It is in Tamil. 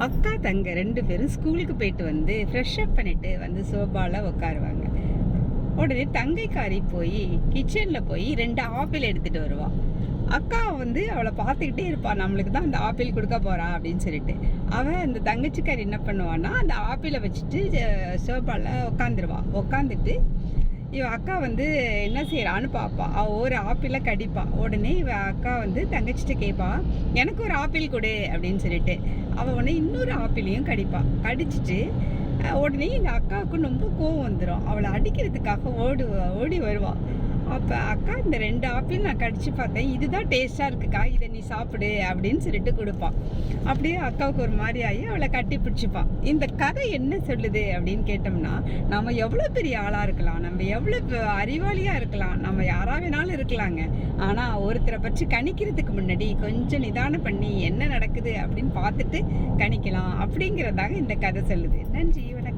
அக்கா தங்க 2 பேரும் ஸ்கூலுக்கு போயிட்டு வந்து ஃப்ரெஷ் அப் பண்ணிட்டு வந்து சோபால உட்காருவாங்க. உடனே தங்கைக்காரி போய் கிச்சன்ல போய் 2 ஆப்பிள் எடுத்துட்டு வருவா. அக்கா வந்து அவளை பார்த்துக்கிட்டே இருப்பா, நம்மளுக்கு தான் அந்த ஆப்பிள் கொடுக்க போறா அப்படின்னு சொல்லிட்டு. அந்த தங்கச்சிக்காரி என்ன பண்ணுவான்னா, அந்த ஆப்பிளை வச்சுட்டு சோபால உட்காந்துருவா. உட்காந்துட்டு இவ அக்கா வந்து என்ன செய்யறான்னு பார்ப்பா. ஒரு ஆப்பிளை கடிப்பா. உடனே இவ அக்கா வந்து தங்கச்சிட்ட கேட்பா, எனக்கு ஒரு ஆப்பிள் கொடு அப்படின்னு சொல்லிட்டு. அவள் உடனே இன்னொரு ஆப்பிளையும் கடிப்பா. கடிச்சிட்டு உடனே எங்கள் அக்காவுக்கு ரொம்ப கோவம் வந்துடும். அவளை அடிக்கிறதுக்காக ஓடி வருவா. அப்போ அக்கா, இந்த 2 ஆப்பிள் நான் கடிச்சு பார்த்தேன், இதுதான் டேஸ்ட்டாக இருக்குக்கா, இதை நீ சாப்பிடு அப்படின்னு சொல்லிட்டு கொடுப்பான். அப்படியே அக்காவுக்கு ஒரு மாதிரி ஆகி அவளை கட்டி பிடிச்சிப்பான். இந்த கதை என்ன சொல்லுது அப்படின்னு கேட்டோம்னா, நம்ம எவ்வளோ பெரிய ஆளாக இருக்கலாம், நம்ம எவ்வளோ அறிவாளியாக இருக்கலாம், நம்ம யாராக வேணாலும் இருக்கலாங்க. ஆனால் ஒருத்தரை பற்றி கணிக்கிறதுக்கு முன்னாடி கொஞ்சம் நிதானம் பண்ணி என்ன நடக்குது அப்படின்னு பார்த்துட்டு கணிக்கலாம் அப்படிங்கிறதாக இந்த கதை சொல்லுது. நன்றி, வணக்கம்.